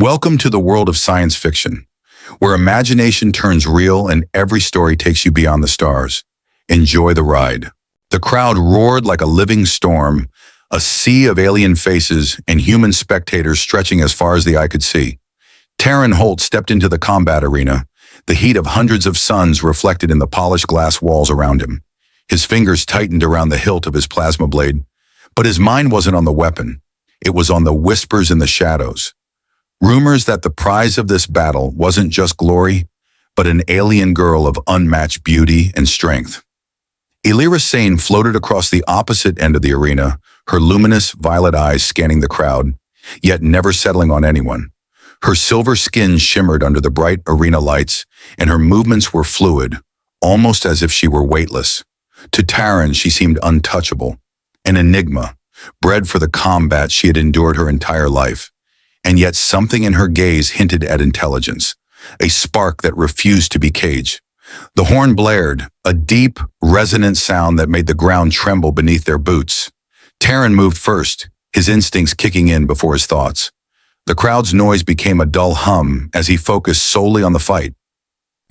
Welcome to the world of science fiction, where imagination turns real and every story takes you beyond the stars. Enjoy the ride. The crowd roared like a living storm, a sea of alien faces and human spectators stretching as far as the eye could see. Taren Holt stepped into the combat arena, the heat of hundreds of suns reflected in the polished glass walls around him. His fingers tightened around the hilt of his plasma blade, but his mind wasn't on the weapon. It was on the whispers in the shadows. Rumors that the prize of this battle wasn't just glory, but an alien girl of unmatched beauty and strength. Elyra Saen floated across the opposite end of the arena, her luminous violet eyes scanning the crowd, yet never settling on anyone. Her silver skin shimmered under the bright arena lights, and her movements were fluid, almost as if she were weightless. To Taren, she seemed untouchable, an enigma, bred for the combat she had endured her entire life. And yet something in her gaze hinted at intelligence, a spark that refused to be caged. The horn blared, a deep, resonant sound that made the ground tremble beneath their boots. Taren moved first, his instincts kicking in before his thoughts. The crowd's noise became a dull hum as he focused solely on the fight.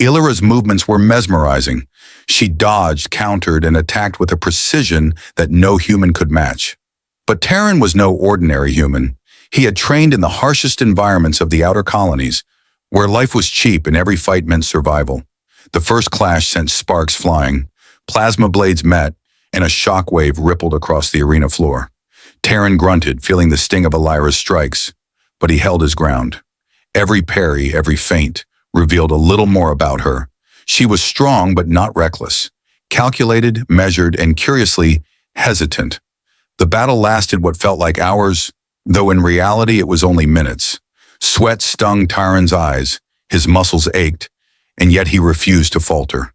Elyra's movements were mesmerizing. She dodged, countered, and attacked with a precision that no human could match. But Taren was no ordinary human. He had trained in the harshest environments of the outer colonies, where life was cheap and every fight meant survival. The first clash sent sparks flying, plasma blades met, and a shockwave rippled across the arena floor. Taren grunted, feeling the sting of Elyra's strikes, but he held his ground. Every parry, every feint, revealed a little more about her. She was strong but not reckless, calculated, measured, and curiously hesitant. The battle lasted what felt like hours, though in reality it was only minutes. Sweat stung Taren's eyes, his muscles ached, and yet he refused to falter.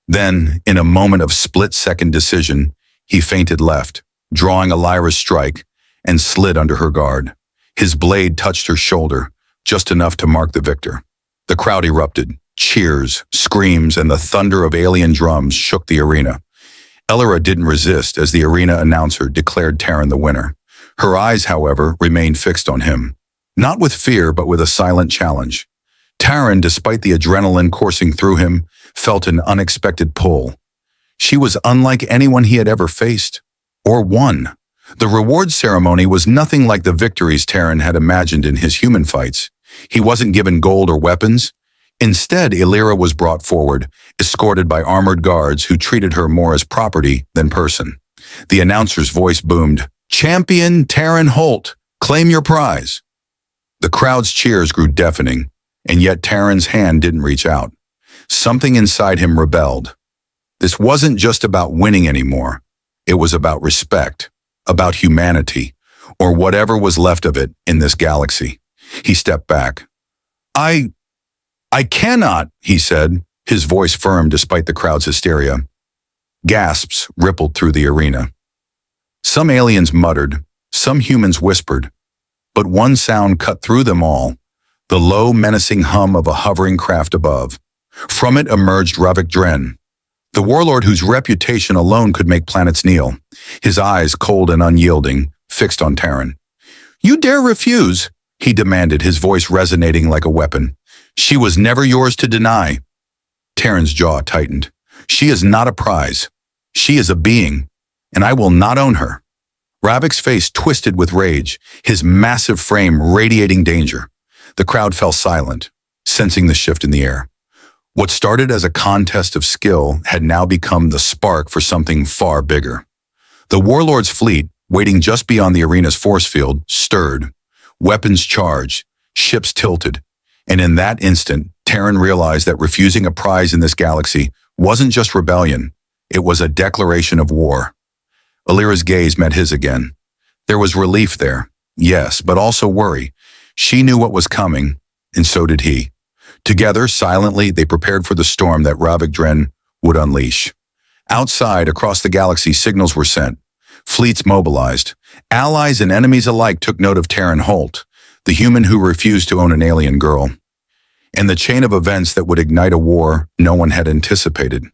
Then, in a moment of split-second decision, he feinted left, drawing Elyra's strike, and slid under her guard. His blade touched her shoulder, just enough to mark the victor. The crowd erupted. Cheers, screams, and the thunder of alien drums shook the arena. Elyra didn't resist as the arena announcer declared Taren the winner. Her eyes, however, remained fixed on him, not with fear but with a silent challenge. Taren, despite the adrenaline coursing through him, felt an unexpected pull. She was unlike anyone he had ever faced, or won. The reward ceremony was nothing like the victories Taren had imagined in his human fights. He wasn't given gold or weapons. Instead, Elyra was brought forward, escorted by armored guards who treated her more as property than person. The announcer's voice boomed, "Champion Taren Holt, claim your prize." The crowd's cheers grew deafening, and yet Taren's hand didn't reach out. Something inside him rebelled. This wasn't just about winning anymore. It was about respect, about humanity, or whatever was left of it in this galaxy. He stepped back. I cannot, he said, his voice firm despite the crowd's hysteria. Gasps rippled through the arena. Some aliens muttered, some humans whispered, but one sound cut through them all, the low, menacing hum of a hovering craft above. From it emerged Ravik Drenn, the warlord whose reputation alone could make planets kneel, his eyes cold and unyielding, fixed on Taren. "You dare refuse?" he demanded, his voice resonating like a weapon. "She was never yours to deny." Taren's jaw tightened. "She is not a prize. She is a being, and I will not own her." Ravik's face twisted with rage, his massive frame radiating danger. The crowd fell silent, sensing the shift in the air. What started as a contest of skill had now become the spark for something far bigger. The warlord's fleet, waiting just beyond the arena's force field, stirred. Weapons charged, ships tilted, and in that instant, Taren realized that refusing a prize in this galaxy wasn't just rebellion, it was a declaration of war. Elyra's gaze met his again. There was relief there, yes, but also worry. She knew what was coming, and so did he. Together, silently, they prepared for the storm that Ravik Drenn would unleash. Outside, across the galaxy, signals were sent. Fleets mobilized. Allies and enemies alike took note of Taren Holt, the human who refused to own an alien girl, and the chain of events that would ignite a war no one had anticipated.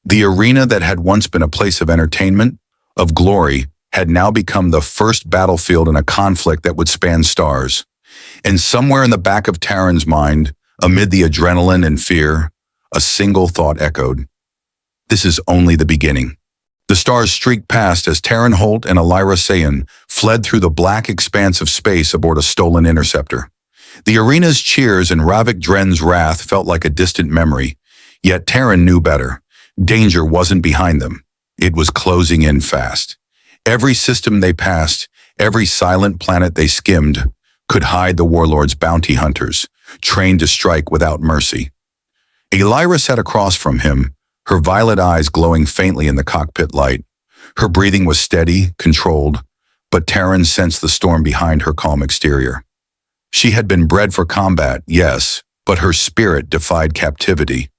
The arena that had once been a place of entertainment, of glory, had now become the first battlefield in a conflict that would span stars. And somewhere in the back of Taren's mind, amid the adrenaline and fear, a single thought echoed. This is only the beginning. The stars streaked past as Taren Holt and Elyra Saen fled through the black expanse of space aboard a stolen interceptor. The arena's cheers and Ravik Drenn's wrath felt like a distant memory, yet Taren knew better. Danger wasn't behind them. It was closing in fast. Every system they passed, every silent planet they skimmed, could hide the warlords' bounty hunters, trained to strike without mercy. Elyra sat across from him, her violet eyes glowing faintly in the cockpit light. Her breathing was steady, controlled, but Taren sensed the storm behind her calm exterior. She had been bred for combat, yes, but her spirit defied captivity.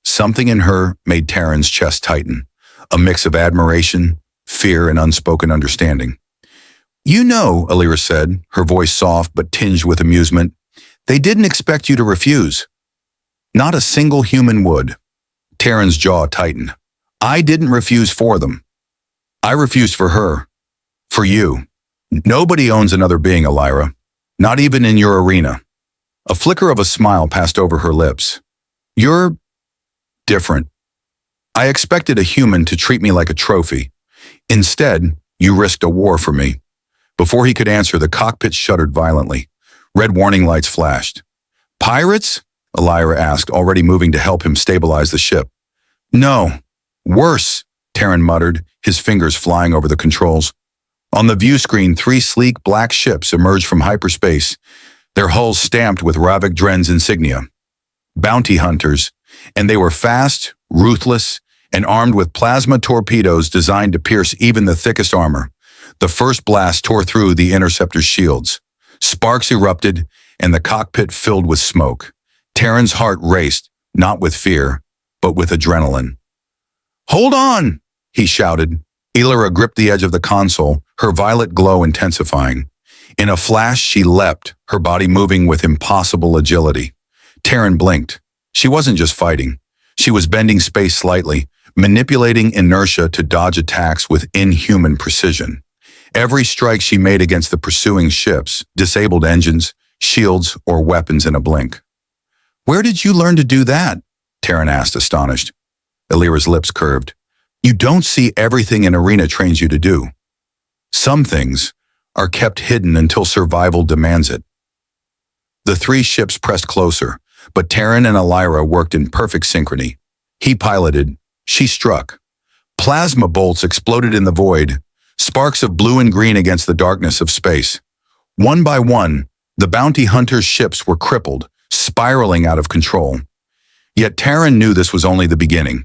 Something in her made Taren's chest tighten, a mix of admiration, fear, and unspoken understanding. You know, Elyra said, her voice soft but tinged with amusement, they didn't expect you to refuse. Not a single human would. Taren's jaw tightened. I didn't refuse for them. I refused for her. For you. Nobody owns another being, Elyra. Not even in your arena. A flicker of a smile passed over her lips. You're different. I expected a human to treat me like a trophy. Instead, you risked a war for me. Before he could answer, the cockpit shuddered violently. Red warning lights flashed. Pirates? Elyra asked, already moving to help him stabilize the ship. No. Worse, Taren muttered, his fingers flying over the controls. On the view screen, 3 sleek black ships emerged from hyperspace, their hulls stamped with Ravik Drenn's insignia. Bounty hunters, and they were fast, ruthless, and armed with plasma torpedoes designed to pierce even the thickest armor. The first blast tore through the interceptor's shields. Sparks erupted, and the cockpit filled with smoke. Taren's heart raced, not with fear, but with adrenaline. Hold on, he shouted. Elyra gripped the edge of the console, her violet glow intensifying. In a flash, she leapt, her body moving with impossible agility. Taren blinked. She wasn't just fighting. She was bending space slightly, manipulating inertia to dodge attacks with inhuman precision. Every strike she made against the pursuing ships disabled engines, shields, or weapons in a blink. Where did you learn to do that? Taren asked, astonished. Elyra's lips curved. You don't see everything an arena trains you to do. Some things are kept hidden until survival demands it. The 3 ships pressed closer, but Taren and Elyra worked in perfect synchrony. He piloted, she struck. Plasma bolts exploded in the void, sparks of blue and green against the darkness of space. One by one, the bounty hunters' ships were crippled, spiraling out of control. Yet Taren knew this was only the beginning.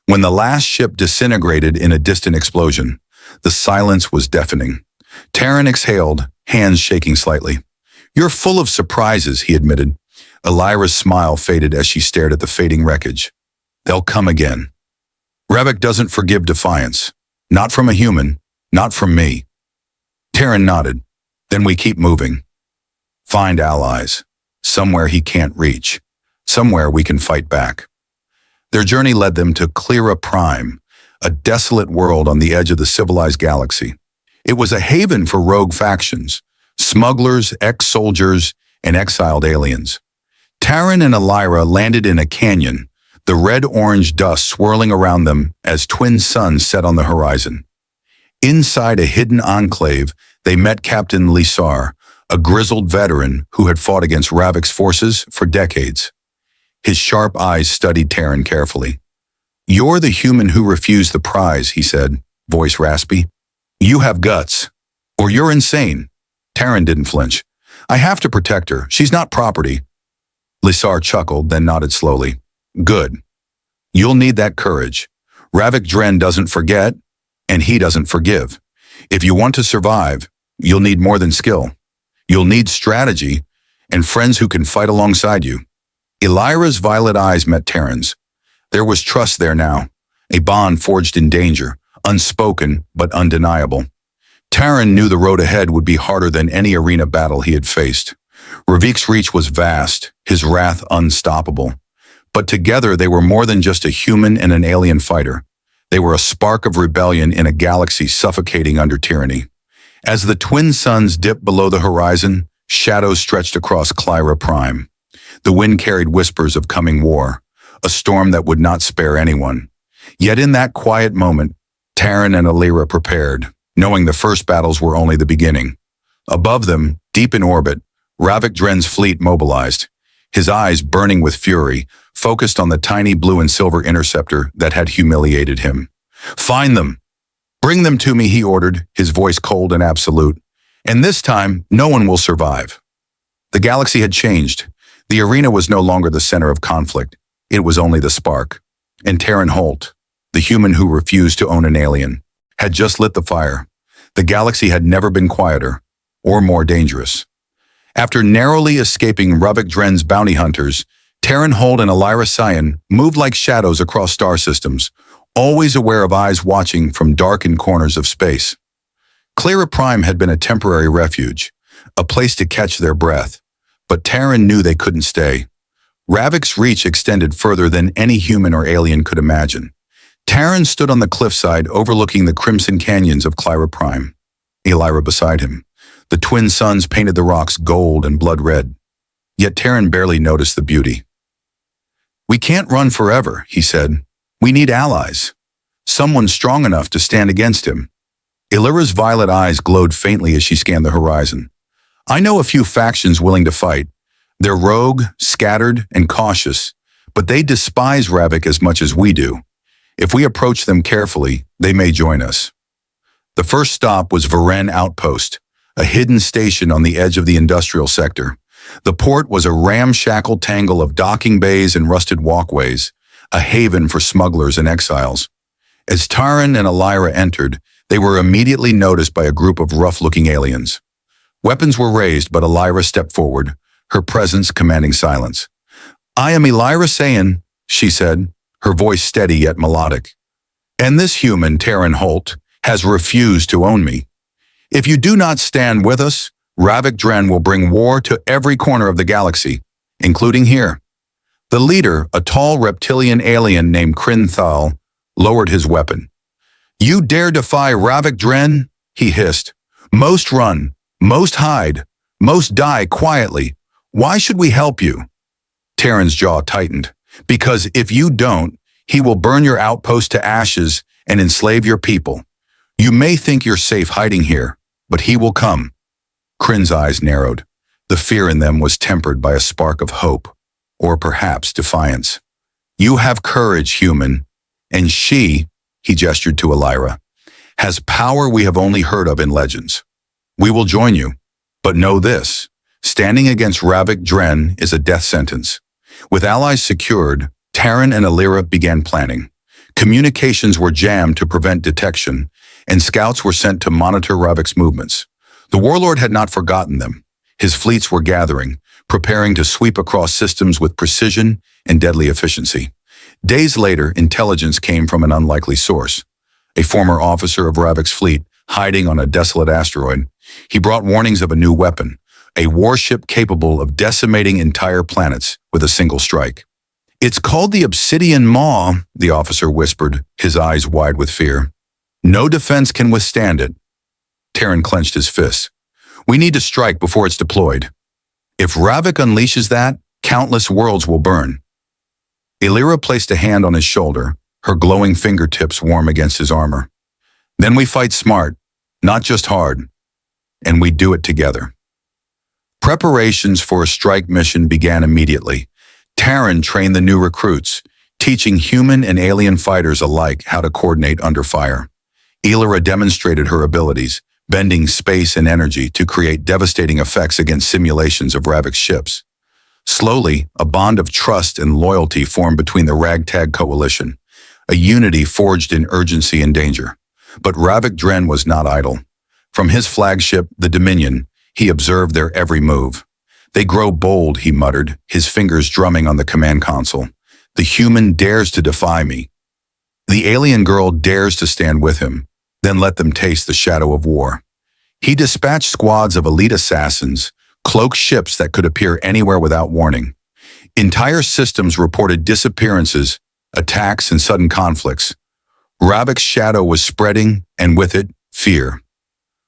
When the last ship disintegrated in a distant explosion, the silence was deafening. Taren exhaled, hands shaking slightly. You're full of surprises, he admitted. Elyra's smile faded as she stared at the fading wreckage. They'll come again. Ravik doesn't forgive defiance. Not from a human, not from me. Taren nodded. Then we keep moving. Find allies. Somewhere he can't reach. Somewhere we can fight back. Their journey led them to Elyra Prime, a desolate world on the edge of the civilized galaxy. It was a haven for rogue factions, smugglers, ex-soldiers, and exiled aliens. Taren and Elyra landed in a canyon, the red-orange dust swirling around them as twin suns set on the horizon. Inside a hidden enclave, they met Captain Elyra, a grizzled veteran who had fought against Ravik's forces for decades. His sharp eyes studied Taren carefully. You're the human who refused the prize, he said, voice raspy. You have guts. Or you're insane. Taren didn't flinch. I have to protect her. She's not property. Elyra chuckled, then nodded slowly. Good. You'll need that courage. Ravik Drenn doesn't forget, and he doesn't forgive. If you want to survive, you'll need more than skill. You'll need strategy and friends who can fight alongside you. Elyra's violet eyes met Taren's. There was trust there now, a bond forged in danger, unspoken but undeniable. Taren knew the road ahead would be harder than any arena battle he had faced. Ravik's reach was vast, his wrath unstoppable. But together they were more than just a human and an alien fighter. They were a spark of rebellion in a galaxy suffocating under tyranny. As the twin suns dipped below the horizon, shadows stretched across Elyra Prime. The wind carried whispers of coming war, a storm that would not spare anyone. Yet in that quiet moment, Taren and Elyra prepared, knowing the first battles were only the beginning. Above them, deep in orbit, Ravik Drenn's fleet mobilized, his eyes burning with fury, focused on the tiny blue and silver interceptor that had humiliated him. "Find them! Bring them to me," he ordered, his voice cold and absolute. "And this time, no one will survive." The galaxy had changed. The arena was no longer the center of conflict. It was only the spark. And Taren Holt, the human who refused to own an alien, had just lit the fire. The galaxy had never been quieter or more dangerous. After narrowly escaping Ravik Drenn's bounty hunters, Taren Holt and Elyra Saen moved like shadows across star systems, always aware of eyes watching from darkened corners of space. Elyra Prime had been a temporary refuge, a place to catch their breath, but Taren knew they couldn't stay. Ravik's reach extended further than any human or alien could imagine. Taren stood on the cliffside overlooking the crimson canyons of Elyra Prime, Elyra beside him. The twin suns painted the rocks gold and blood red. Yet Taren barely noticed the beauty. "We can't run forever," he said. "We need allies. Someone strong enough to stand against him." Elyra's violet eyes glowed faintly as she scanned the horizon. "I know a few factions willing to fight. They're rogue, scattered, and cautious, but they despise Ravik as much as we do. If we approach them carefully, they may join us." The first stop was Varen Outpost, a hidden station on the edge of the industrial sector. The port was a ramshackle tangle of docking bays and rusted walkways, a haven for smugglers and exiles. As Taren and Elyra entered, they were immediately noticed by a group of rough-looking aliens. Weapons were raised, but Elyra stepped forward, her presence commanding silence. "I am Elyra Saen," she said, her voice steady yet melodic. "And this human, Taren Holt, has refused to own me. If you do not stand with us, Ravik Drenn will bring war to every corner of the galaxy, including here." The leader, a tall reptilian alien named Thal, lowered his weapon. "You dare defy Ravik Drenn?" he hissed. "Most run, most hide, most die quietly. Why should we help you?" Taren's jaw tightened. "Because if you don't, he will burn your outpost to ashes and enslave your people. You may think you're safe hiding here, but he will come." Kryn's eyes narrowed. The fear in them was tempered by a spark of hope, or perhaps defiance. "You have courage, human, and she," he gestured to Elyra, "has power we have only heard of in legends. We will join you, but know this, standing against Ravik Drenn is a death sentence." With allies secured, Taren and Elyra began planning. Communications were jammed to prevent detection, and scouts were sent to monitor Ravik's movements. The warlord had not forgotten them. His fleets were gathering, preparing to sweep across systems with precision and deadly efficiency. Days later, intelligence came from an unlikely source. A former officer of Ravik's fleet, hiding on a desolate asteroid, he brought warnings of a new weapon, a warship capable of decimating entire planets with a single strike. "It's called the Obsidian Maw," the officer whispered, his eyes wide with fear. "No defense can withstand it." Taren clenched his fists. "We need to strike before it's deployed. If Ravik unleashes that, countless worlds will burn." Elyra placed a hand on his shoulder, her glowing fingertips warm against his armor. "Then we fight smart, not just hard, and we do it together." Preparations for a strike mission began immediately. Taren trained the new recruits, teaching human and alien fighters alike how to coordinate under fire. Elyra demonstrated her abilities, bending space and energy to create devastating effects against simulations of Ravik's ships. Slowly, a bond of trust and loyalty formed between the ragtag coalition, a unity forged in urgency and danger. But Ravik Drenn was not idle. From his flagship, the Dominion, he observed their every move. "They grow bold," he muttered, his fingers drumming on the command console. "The human dares to defy me. The alien girl dares to stand with him. Then let them taste the shadow of war." He dispatched squads of elite assassins, cloaked ships that could appear anywhere without warning. Entire systems reported disappearances, attacks, and sudden conflicts. Ravik's shadow was spreading, and with it, fear.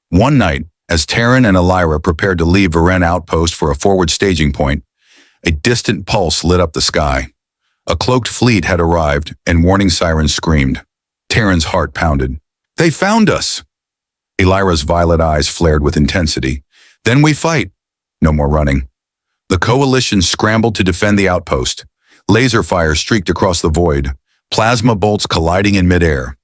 One night, As Taren and Elyra prepared to leave Varen outpost for a forward staging point, a distant pulse lit up the sky. A cloaked fleet had arrived, and warning sirens screamed. Taren's heart pounded. "They found us!" Elyra's violet eyes flared with intensity. "Then we fight." No more running. The coalition scrambled to defend the outpost. Laser fire streaked across the void, plasma bolts colliding in midair.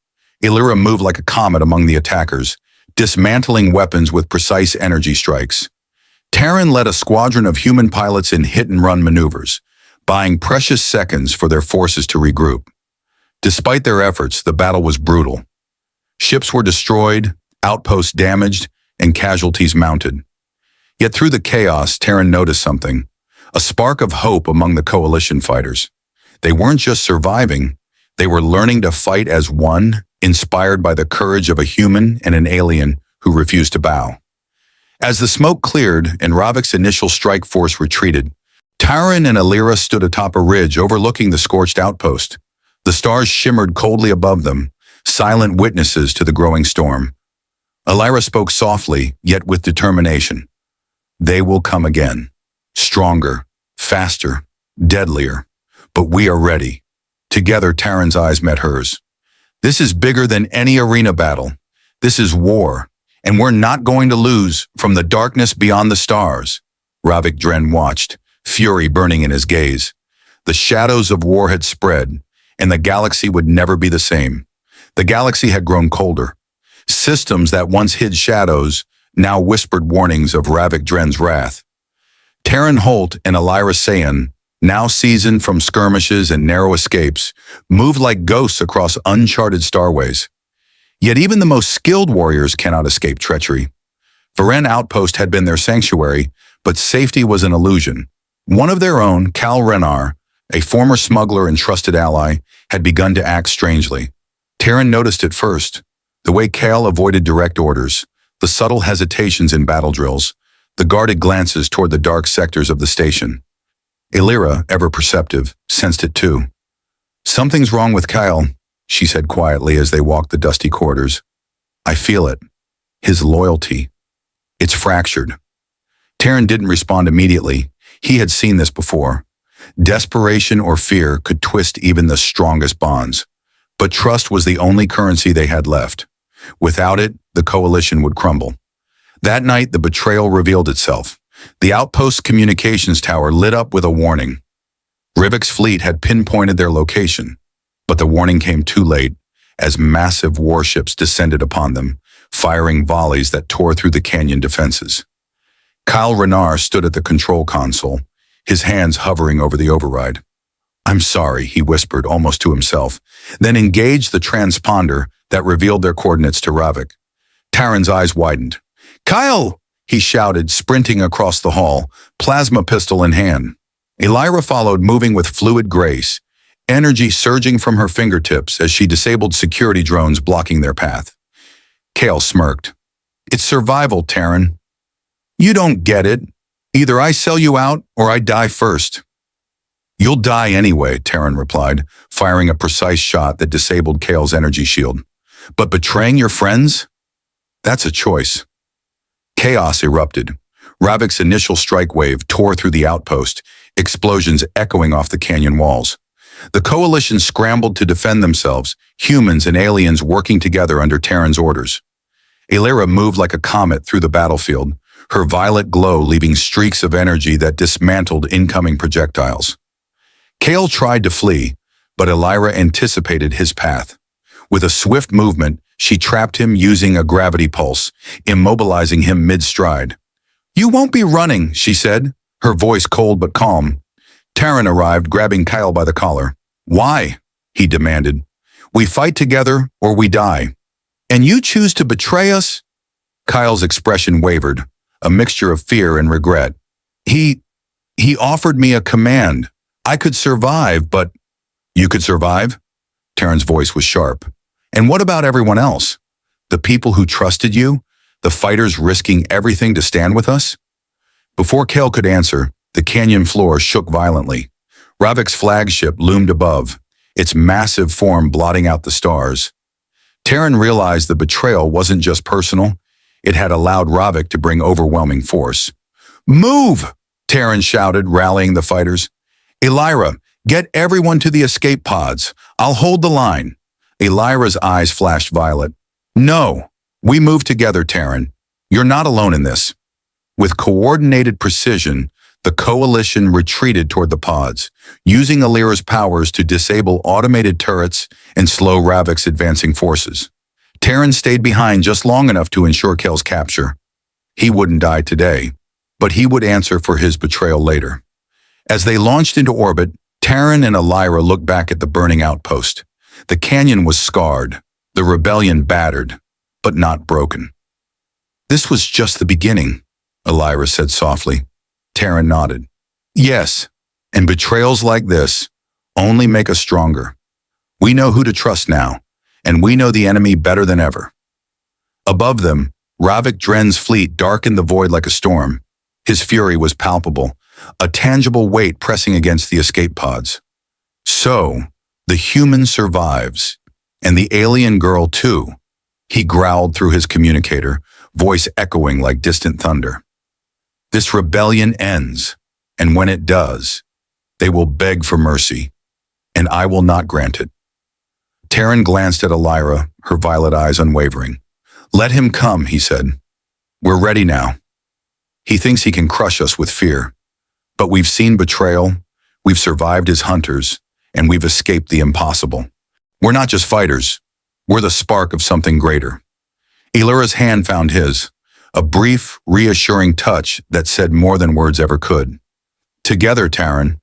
Elyra moved like a comet among the attackers, dismantling weapons with precise energy strikes. Taren led a squadron of human pilots in hit-and-run maneuvers, buying precious seconds for their forces to regroup. Despite their efforts, the battle was brutal. Ships were destroyed, outposts damaged, and casualties mounted. Yet through the chaos, Taren noticed something, a spark of hope among the coalition fighters. They weren't just surviving, they were learning to fight as one, inspired by the courage of a human and an alien who refused to bow. As the smoke cleared and Ravik's initial strike force retreated, Taren and Elyra stood atop a ridge overlooking the scorched outpost. The stars shimmered coldly above them, silent witnesses to the growing storm. Elyra spoke softly, yet with determination. "They will come again. Stronger, faster, deadlier. But we are ready." Together, Taren's eyes met hers. "This is bigger than any arena battle. This is war, and we're not going to lose from the darkness beyond the stars." Ravik Drenn watched, fury burning in his gaze. The shadows of war had spread, and the galaxy would never be the same. The galaxy had grown colder. Systems that once hid shadows now whispered warnings of Ravik Drenn's wrath. Taren Holt and Elyra Saen, now seasoned from skirmishes and narrow escapes, moved like ghosts across uncharted starways. Yet even the most skilled warriors cannot escape treachery. Varen Outpost had been their sanctuary, but safety was an illusion. One of their own, Cal Renar, a former smuggler and trusted ally, had begun to act strangely. Taren noticed it first, the way Cal avoided direct orders, the subtle hesitations in battle drills, the guarded glances toward the dark sectors of the station. Elyra, ever perceptive, sensed it too. "Something's wrong with Kyle," she said quietly as they walked the dusty corridors. "I feel it. His loyalty. It's fractured." Taren didn't respond immediately. He had seen this before. Desperation or fear could twist even the strongest bonds. But trust was the only currency they had left. Without it, the coalition would crumble. That night, the betrayal revealed itself. The outpost's communications tower lit up with a warning. Ravik's fleet had pinpointed their location, but the warning came too late as massive warships descended upon them, firing volleys that tore through the canyon defenses. Kyle Renar stood at the control console, his hands hovering over the override. "I'm sorry," he whispered almost to himself, then engaged the transponder that revealed their coordinates to Ravik. Taren's eyes widened. "Kyle!" he shouted, sprinting across the hall, plasma pistol in hand. Elyra followed, moving with fluid grace, energy surging from her fingertips as she disabled security drones blocking their path. Kale smirked. "It's survival, Taren. You don't get it. Either I sell you out or I die first." "You'll die anyway," Taren replied, firing a precise shot that disabled Kale's energy shield. "But betraying your friends? That's a choice." Chaos erupted. Ravik's initial strike wave tore through the outpost, explosions echoing off the canyon walls. The coalition scrambled to defend themselves, humans and aliens working together under Taren's orders. Elyra moved like a comet through the battlefield, her violet glow leaving streaks of energy that dismantled incoming projectiles. Kale tried to flee, but Elyra anticipated his path. With a swift movement, she trapped him using a gravity pulse, immobilizing him mid-stride. "You won't be running," she said, her voice cold but calm. Taren arrived, grabbing Kyle by the collar. "Why?" he demanded. "We fight together or we die. And you choose to betray us?" Kyle's expression wavered, a mixture of fear and regret. He offered me a command. I could survive, but..." "You could survive?" Taren's voice was sharp. "And what about everyone else? The people who trusted you? The fighters risking everything to stand with us?" Before Kale could answer, the canyon floor shook violently. Ravik's flagship loomed above, its massive form blotting out the stars. Taren realized the betrayal wasn't just personal, It had allowed Ravik to bring overwhelming force. "Move!" Taren shouted, rallying the fighters. "Elyra, get everyone to the escape pods. I'll hold the line." Elyra's eyes flashed violet. "No, we move together, Taren. You're not alone in this." With coordinated precision, the coalition retreated toward the pods, using Elyra's powers to disable automated turrets and slow Ravik's advancing forces. Taren stayed behind just long enough to ensure Kel's capture. He wouldn't die today, but he would answer for his betrayal later. As they launched into orbit, Taren and Elyra looked back at the burning outpost. The canyon was scarred, the rebellion battered, but not broken. "This was just the beginning," Elyra said softly. Taren nodded. "Yes, and betrayals like this only make us stronger. We know who to trust now, and we know the enemy better than ever." Above them, Ravik Drenn's fleet darkened the void like a storm. His fury was palpable, a tangible weight pressing against the escape pods. "So, the human survives, and the alien girl too," he growled through his communicator, voice echoing like distant thunder. "This rebellion ends, and when it does, they will beg for mercy, and I will not grant it." Taren glanced at Elyra, her violet eyes unwavering. "Let him come," he said. "We're ready now. He thinks he can crush us with fear, but we've seen betrayal, we've survived as hunters, and we've escaped the impossible. We're not just fighters, we're the spark of something greater." Elyra's hand found his, a brief, reassuring touch that said more than words ever could. "Together, Taren."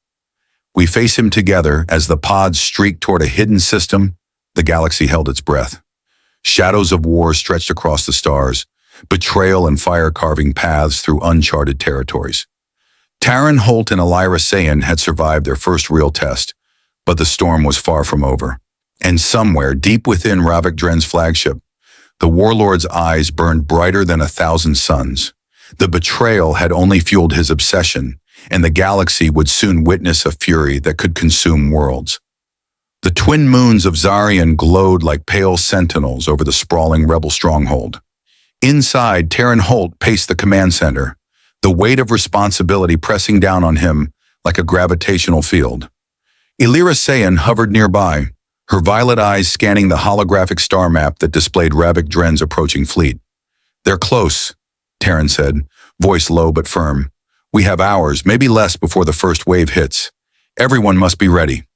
We face him together as the pods streaked toward a hidden system. The galaxy held its breath. Shadows of war stretched across the stars, betrayal and fire carving paths through uncharted territories. Taren Holt and Elyra Saen had survived their first real test, but the storm was far from over. And somewhere, deep within Ravik Drenn's flagship, the warlord's eyes burned brighter than 1,000 suns. The betrayal had only fueled his obsession, and the galaxy would soon witness a fury that could consume worlds. The twin moons of Zarian glowed like pale sentinels over the sprawling rebel stronghold. Inside, Taren Holt paced the command center, the weight of responsibility pressing down on him like a gravitational field. Elyra Saen hovered nearby, her violet eyes scanning the holographic star map that displayed Ravik Drenn's approaching fleet. "They're close," Taren said, voice low but firm. "We have hours, maybe less, before the first wave hits. Everyone must be ready."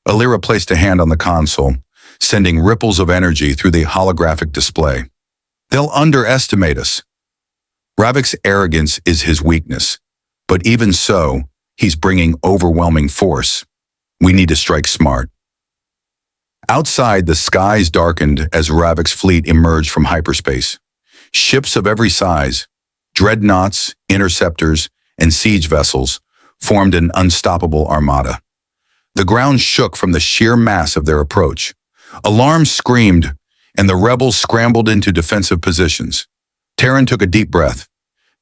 Elyra placed a hand on the console, sending ripples of energy through the holographic display. "They'll underestimate us." Ravik's arrogance is his weakness, but even so, he's bringing overwhelming force. We need to strike smart. Outside, the skies darkened as Ravik's fleet emerged from hyperspace. Ships of every size, dreadnoughts, interceptors, and siege vessels, formed an unstoppable armada. The ground shook from the sheer mass of their approach. Alarms screamed, and the rebels scrambled into defensive positions. Taren took a deep breath.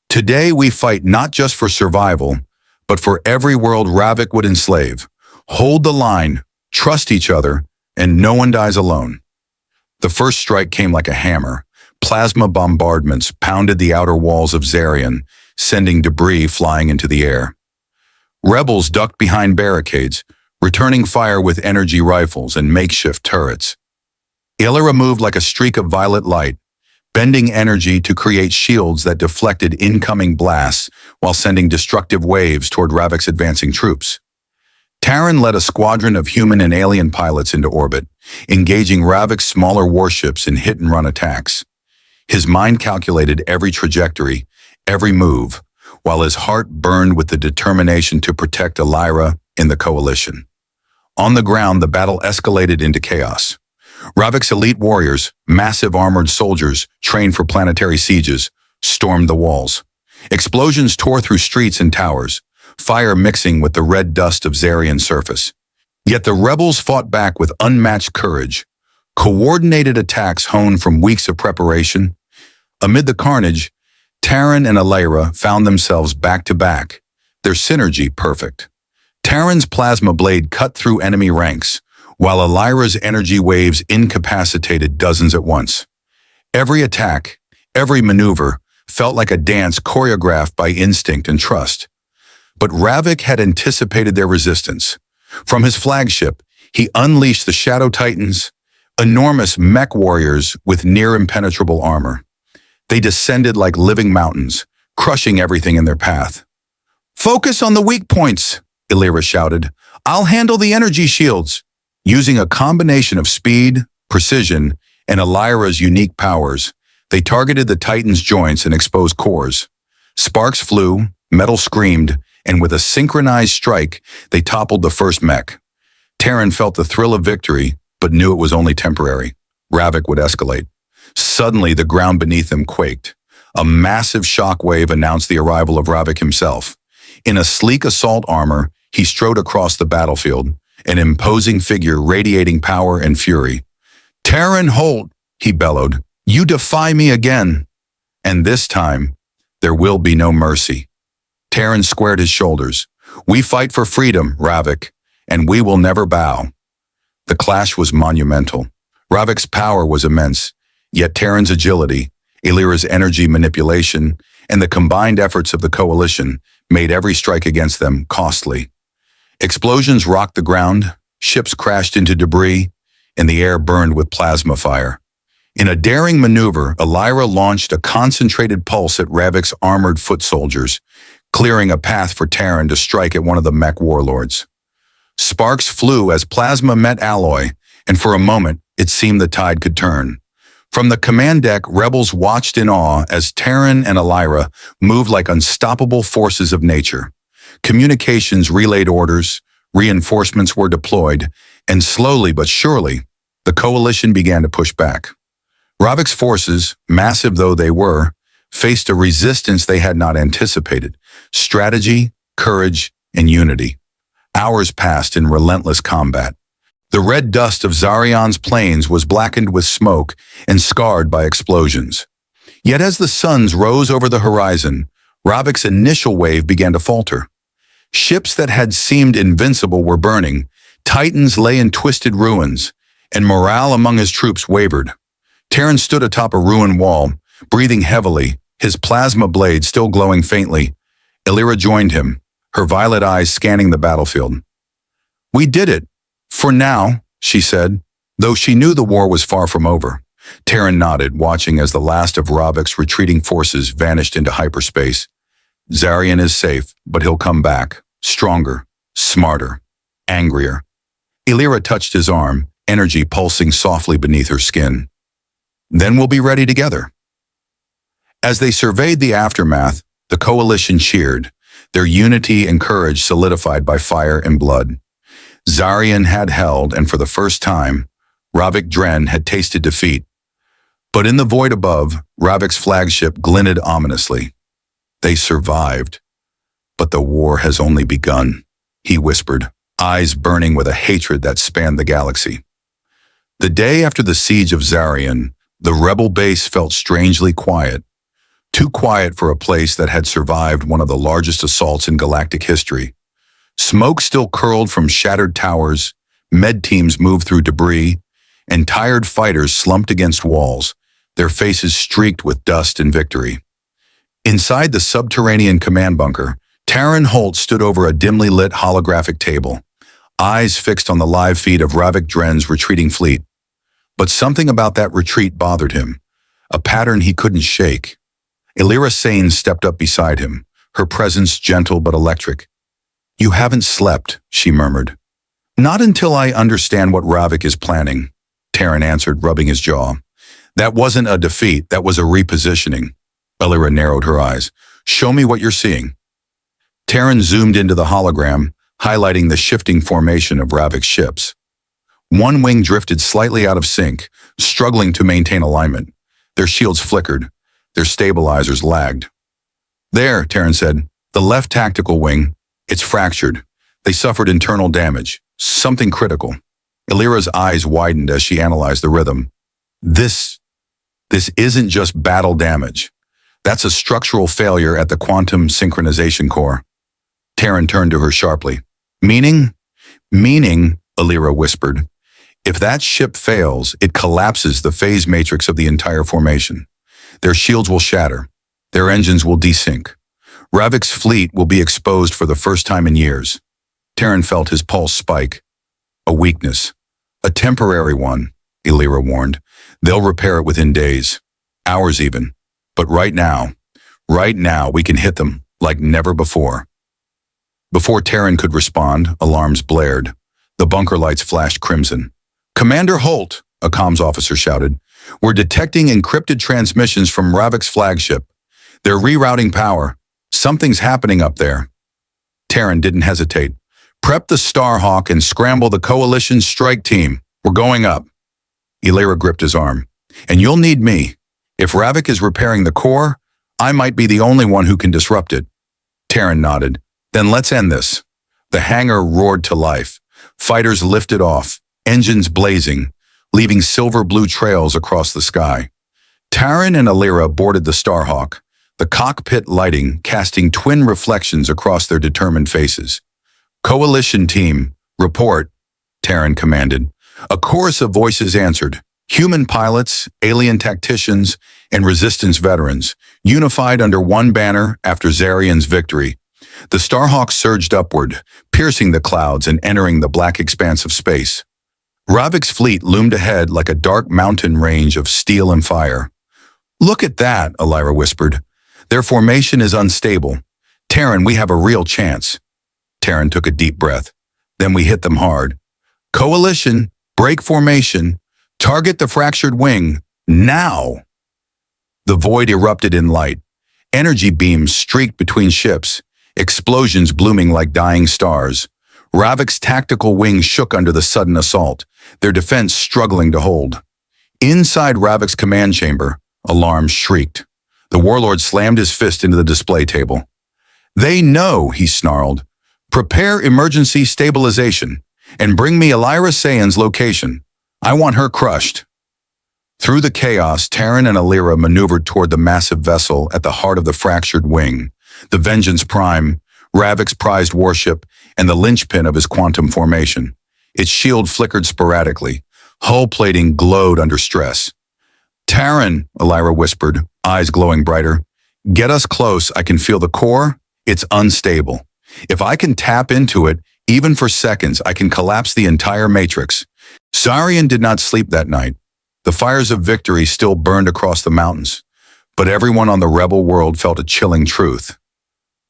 "Today we fight not just for survival, but for every world Ravik would enslave. Hold the line, trust each other, and no one dies alone." The first strike came like a hammer. Plasma bombardments pounded the outer walls of Zarian, sending debris flying into the air. Rebels ducked behind barricades, returning fire with energy rifles and makeshift turrets. Elyra moved like a streak of violet light, bending energy to create shields that deflected incoming blasts while sending destructive waves toward Ravik's advancing troops. Taren led a squadron of human and alien pilots into orbit, engaging Ravik's smaller warships in hit-and-run attacks. His mind calculated every trajectory, every move, while his heart burned with the determination to protect Elyra in the coalition. On the ground, the battle escalated into chaos. Ravik's elite warriors, massive armored soldiers trained for planetary sieges, stormed the walls. Explosions tore through streets and towers, fire mixing with the red dust of Zarian's surface. Yet the rebels fought back with unmatched courage. Coordinated attacks honed from weeks of preparation. Amid the carnage, Taren and Elyra found themselves back-to-back, their synergy perfect. Taren's plasma blade cut through enemy ranks, while Elyra's energy waves incapacitated dozens at once. Every attack, Every maneuver felt like a dance choreographed by instinct and trust. But Ravik had anticipated their resistance. From his flagship, he unleashed the Shadow Titans, enormous mech warriors with near-impenetrable armor. They descended like living mountains, crushing everything in their path. "Focus on the weak points," Elyra shouted. "I'll handle the energy shields." Using a combination of speed, precision, and Elyra's unique powers, they targeted the Titans' joints and exposed cores. Sparks flew, metal screamed, and with a synchronized strike, they toppled the first mech. Taren felt the thrill of victory, but knew it was only temporary. Ravik would escalate. Suddenly, the ground beneath them quaked. A massive shockwave announced the arrival of Ravik himself. In a sleek assault armor, he strode across the battlefield, an imposing figure radiating power and fury. "Taren Holt," he bellowed, "you defy me again. And this time, there will be no mercy." Taren squared his shoulders. "We fight for freedom, Ravik, and we will never bow." The clash was monumental. Ravik's power was immense, yet Taren's agility, Elyra's energy manipulation, and the combined efforts of the coalition made every strike against them costly. Explosions rocked the ground, ships crashed into debris, and the air burned with plasma fire. In a daring maneuver, Elyra launched a concentrated pulse at Ravik's armored foot soldiers, clearing a path for Taren to strike at one of the mech warlords. Sparks flew as plasma met alloy, and for a moment, it seemed the tide could turn. From the command deck, rebels watched in awe as Taren and Elyra moved like unstoppable forces of nature. Communications relayed orders, reinforcements were deployed, and slowly but surely, the coalition began to push back. Ravik's forces, massive though they were, faced a resistance they had not anticipated. Strategy, courage, and unity. Hours passed in relentless combat. The red dust of Zarion's plains was blackened with smoke and scarred by explosions. Yet as the suns rose over the horizon, Ravik's initial wave began to falter. Ships that had seemed invincible were burning, Titans lay in twisted ruins, and morale among his troops wavered. Taren stood atop a ruined wall, breathing heavily, his plasma blade still glowing faintly. Elyra joined him, her violet eyes scanning the battlefield. "We did it. For now," she said, though she knew the war was far from over. Taren nodded, watching as the last of Ravik's retreating forces vanished into hyperspace. "Zarion is safe, but he'll come back, stronger, smarter, angrier." Elyra touched his arm, energy pulsing softly beneath her skin. "Then we'll be ready together." As they surveyed the aftermath, the coalition cheered, their unity and courage solidified by fire and blood. Zarion had held, and for the first time, Ravik Drenn had tasted defeat. But in the void above, Ravik's flagship glinted ominously. "They survived. But the war has only begun," he whispered, eyes burning with a hatred that spanned the galaxy. The day after the siege of Zarion, the rebel base felt strangely quiet. Too quiet for a place that had survived one of the largest assaults in galactic history. Smoke still curled from shattered towers, med teams moved through debris, and tired fighters slumped against walls, their faces streaked with dust and victory. Inside the subterranean command bunker, Taren Holt stood over a dimly lit holographic table, eyes fixed on the live feed of Ravik Drenn's retreating fleet. But something about that retreat bothered him, a pattern he couldn't shake. Elyra Saen stepped up beside him, her presence gentle but electric. "You haven't slept," she murmured. "Not until I understand what Ravik is planning," Taren answered, rubbing his jaw. "That wasn't a defeat, that was a repositioning." Elyra narrowed her eyes. "Show me what you're seeing." Taren zoomed into the hologram, highlighting the shifting formation of Ravik's ships. One wing drifted slightly out of sync, struggling to maintain alignment. Their shields flickered. Their stabilizers lagged. "There," Taren said, "the left tactical wing. It's fractured. They suffered internal damage. Something critical." Elyra's eyes widened as she analyzed the rhythm. This isn't just battle damage. That's a structural failure at the quantum synchronization core." Taren turned to her sharply. "Meaning?" "Meaning," Elyra whispered. "If that ship fails, it collapses the phase matrix of the entire formation. Their shields will shatter. Their engines will desync. Ravik's fleet will be exposed for the first time in years. Taren felt his pulse spike. A weakness. A temporary one, Elyra warned. They'll repair it within days. Hours even. But right now, we can hit them like never before. Before Taren could respond, alarms blared. The bunker lights flashed crimson. "Commander Holt," a comms officer shouted. "We're detecting encrypted transmissions from Ravik's flagship. They're rerouting power. Something's happening up there." Taren didn't hesitate. "Prep the Starhawk and scramble the Coalition's strike team. We're going up." Elyra gripped his arm. "And you'll need me. If Ravik is repairing the core, I might be the only one who can disrupt it." Taren nodded. "Then let's end this." The hangar roared to life. Fighters lifted off, engines blazing, leaving silver-blue trails across the sky. Taren and Elyra boarded the Starhawk, the cockpit lighting casting twin reflections across their determined faces. "Coalition team, report," Taren commanded. A chorus of voices answered. Human pilots, alien tacticians, and resistance veterans, unified under one banner after Zarian's victory. The Starhawk surged upward, piercing the clouds and entering the black expanse of space. Ravik's fleet loomed ahead like a dark mountain range of steel and fire. "Look at that," Elyra whispered. "Their formation is unstable. Taren, we have a real chance." Taren took a deep breath. "Then we hit them hard. Coalition, break formation. Target the fractured wing. Now!" The void erupted in light. Energy beams streaked between ships, explosions blooming like dying stars. Ravik's tactical wing shook under the sudden assault, their defense struggling to hold. Inside Ravik's command chamber, alarms shrieked. The warlord slammed his fist into the display table. "They know," he snarled. "Prepare emergency stabilization, and bring me Elyra Saen's location. I want her crushed." Through the chaos, Taren and Elyra maneuvered toward the massive vessel at the heart of the fractured wing, the Vengeance Prime, Ravik's prized warship, and the linchpin of his quantum formation. Its shield flickered sporadically. Hull plating glowed under stress. "Taren," Elyra whispered, eyes glowing brighter. "Get us close. I can feel the core. It's unstable. If I can tap into it, even for seconds, I can collapse the entire matrix." Zarian did not sleep that night. The fires of victory still burned across the mountains, but everyone on the rebel world felt a chilling truth.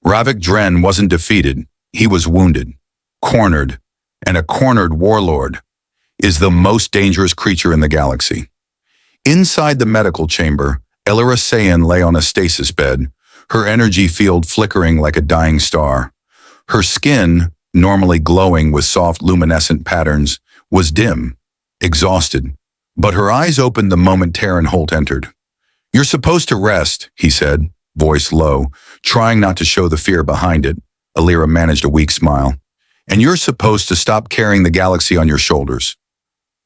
Ravik Drenn wasn't defeated. He was wounded, cornered, and a cornered warlord is the most dangerous creature in the galaxy. Inside the medical chamber, Elyra Saen lay on a stasis bed, her energy field flickering like a dying star. Her skin, normally glowing with soft luminescent patterns, was dim, exhausted, but her eyes opened the moment Taren Holt entered. "You're supposed to rest," he said, voice low, trying not to show the fear behind it. Elyra managed a weak smile. "And you're supposed to stop carrying the galaxy on your shoulders."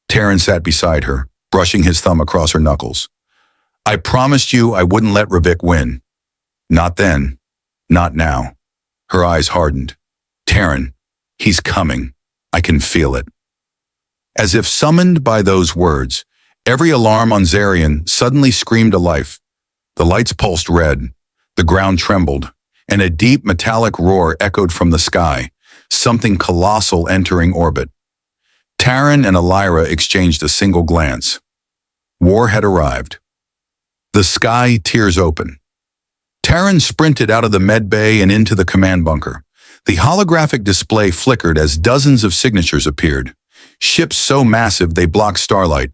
Taren sat beside her, brushing his thumb across her knuckles. "I promised you I wouldn't let Ravik win." "Not then. Not now." Her eyes hardened. "Taren, he's coming. I can feel it." As if summoned by those words, every alarm on Zarian suddenly screamed to life. The lights pulsed red, the ground trembled, and a deep metallic roar echoed from the sky, something colossal entering orbit. Taren and Elyra exchanged a single glance. War had arrived. The sky tears open. Taren sprinted out of the med bay and into the command bunker. The holographic display flickered as dozens of signatures appeared. Ships so massive they blocked starlight.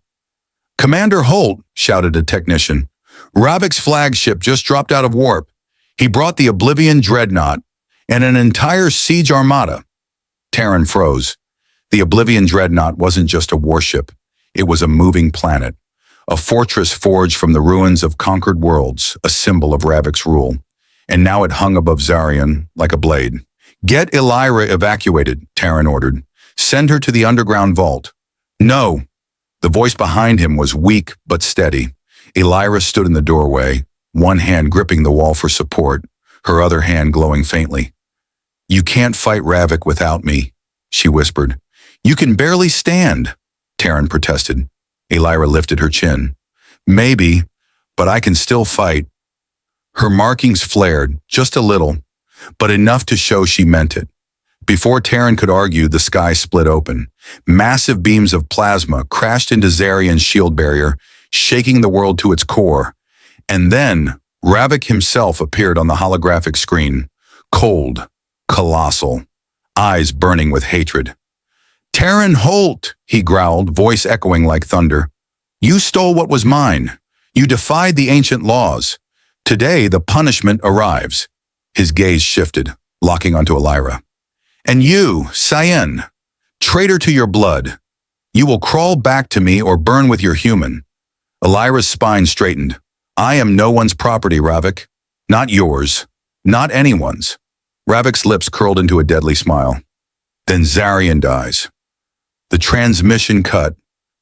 "Commander Holt," shouted a technician. "Ravik's flagship just dropped out of warp. He brought the Oblivion Dreadnought and an entire siege armada." Taren froze. The Oblivion Dreadnought wasn't just a warship. It was a moving planet, a fortress forged from the ruins of conquered worlds, a symbol of Ravik's rule. And now it hung above Zarian like a blade. "Get Elyra evacuated," Taren ordered. "Send her to the underground vault." "No." The voice behind him was weak but steady. Elyra stood in the doorway, one hand gripping the wall for support, her other hand glowing faintly. "You can't fight Ravik without me," she whispered. "You can barely stand," Taren protested. Elyra lifted her chin. "Maybe, but I can still fight." Her markings flared, just a little, but enough to show she meant it. Before Taren could argue, the sky split open. Massive beams of plasma crashed into Zarian's shield barrier, shaking the world to its core. And then, Ravik himself appeared on the holographic screen, cold, colossal, eyes burning with hatred. "Taren Holt," he growled, voice echoing like thunder. "You stole what was mine. You defied the ancient laws. Today, the punishment arrives." His gaze shifted, locking onto Elyra. "And you, Saen, traitor to your blood, you will crawl back to me or burn with your human." Elyra's spine straightened. "I am no one's property, Ravik. Not yours. Not anyone's." Ravik's lips curled into a deadly smile. Then Zarian dies. The transmission cut.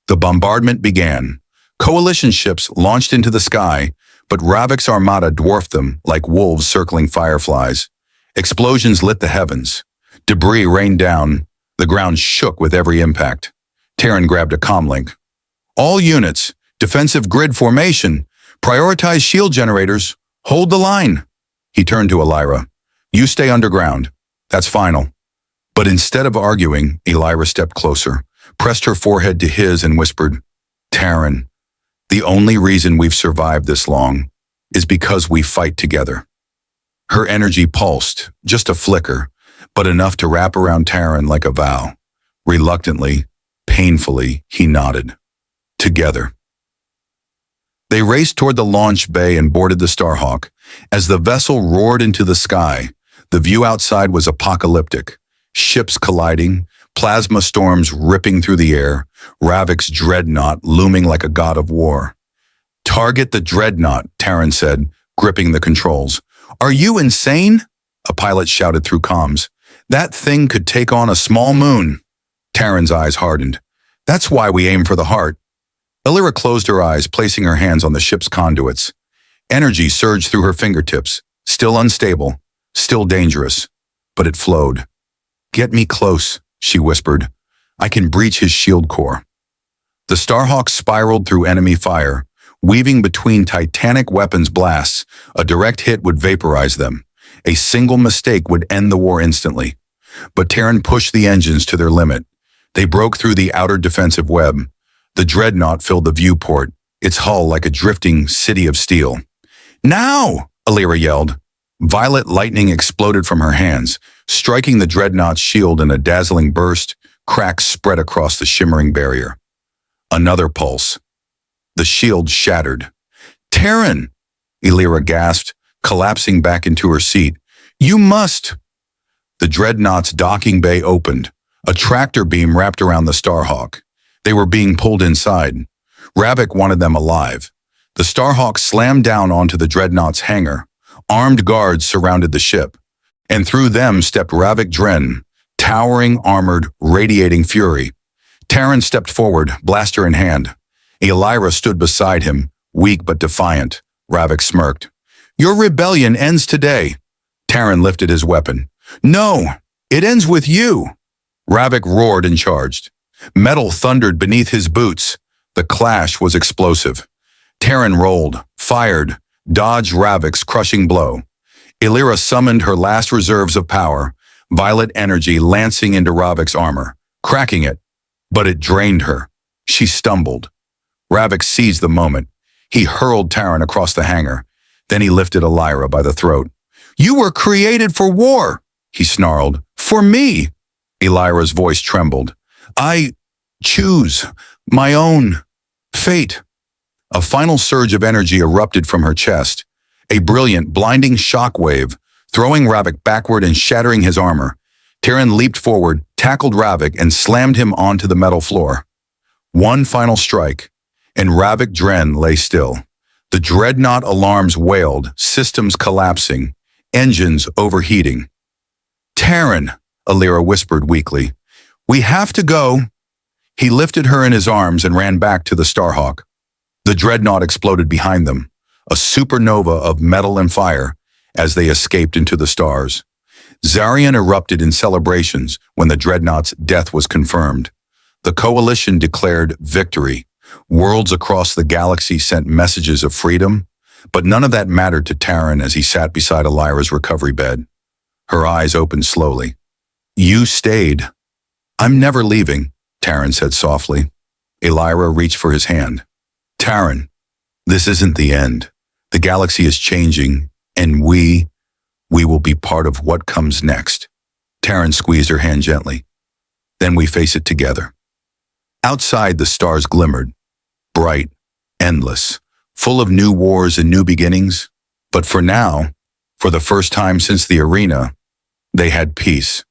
The bombardment began. Coalition ships launched into the sky, but Ravik's armada dwarfed them like wolves circling fireflies. Explosions lit the heavens. Debris rained down. The ground shook with every impact. Taren grabbed a comlink. "All units, defensive grid formation. Prioritize shield generators. Hold the line." He turned to Elyra. "You stay underground. That's final." But instead of arguing, Elyra stepped closer, pressed her forehead to his and whispered, "Taren, the only reason we've survived this long is because we fight together." Her energy pulsed, just a flicker, but enough to wrap around Taren like a vow. Reluctantly, painfully, he nodded. Together. They raced toward the launch bay and boarded the Starhawk. As the vessel roared into the sky, the view outside was apocalyptic. Ships colliding, plasma storms ripping through the air, Ravik's Dreadnought looming like a god of war. "Target the Dreadnought," Taren said, gripping the controls. "Are you insane?" a pilot shouted through comms. "That thing could take on a small moon." Taren's eyes hardened. "That's why we aim for the heart." Elyra closed her eyes, placing her hands on the ship's conduits. Energy surged through her fingertips, still unstable, still dangerous, but it flowed. "Get me close," she whispered. "I can breach his shield core." The Starhawk spiraled through enemy fire, weaving between titanic weapons blasts. A direct hit would vaporize them. A single mistake would end the war instantly. But Taren pushed the engines to their limit. They broke through the outer defensive web. The Dreadnought filled the viewport, its hull like a drifting city of steel. "Now!" Elyra yelled. Violet lightning exploded from her hands, striking the Dreadnought's shield in a dazzling burst. Cracks spread across the shimmering barrier. Another pulse. The shield shattered. "Taren!" Elyra gasped, collapsing back into her seat. "You must!" The Dreadnought's docking bay opened. A tractor beam wrapped around the Starhawk. They were being pulled inside. Ravik wanted them alive. The Starhawk slammed down onto the Dreadnought's hangar. Armed guards surrounded the ship, and through them stepped Ravik Drenn, towering, armored, radiating fury. Taren stepped forward, blaster in hand. Elyra stood beside him, weak but defiant. Ravik smirked. "Your rebellion ends today." Taren lifted his weapon. "No, it ends with you." Ravik roared and charged. Metal thundered beneath his boots. The clash was explosive. Taren rolled, fired, dodged Ravik's crushing blow. Elyra summoned her last reserves of power, violet energy lancing into Ravik's armor, cracking it. But it drained her. She stumbled. Ravik seized the moment. He hurled Taren across the hangar. Then he lifted Elyra by the throat. "You were created for war," he snarled. "For me." Elyra's voice trembled. "I choose my own fate." A final surge of energy erupted from her chest, a brilliant, blinding shockwave, throwing Ravik backward and shattering his armor. Taren leaped forward, tackled Ravik, and slammed him onto the metal floor. One final strike, and Ravik Drenn lay still. The Dreadnought alarms wailed, systems collapsing, engines overheating. "Taren," Elyra whispered weakly, "we have to go." He lifted her in his arms and ran back to the Starhawk. The Dreadnought exploded behind them, a supernova of metal and fire, as they escaped into the stars. Zarian erupted in celebrations when the Dreadnought's death was confirmed. The Coalition declared victory. Worlds across the galaxy sent messages of freedom, but none of that mattered to Taren as he sat beside Elyra's recovery bed. Her eyes opened slowly. "You stayed." "I'm never leaving," Taren said softly. Elyra reached for his hand. "Taren, this isn't the end. The galaxy is changing, and we will be part of what comes next." Taren squeezed her hand gently. "Then we face it together." Outside, the stars glimmered, bright, endless, full of new wars and new beginnings. But for now, for the first time since the arena, they had peace.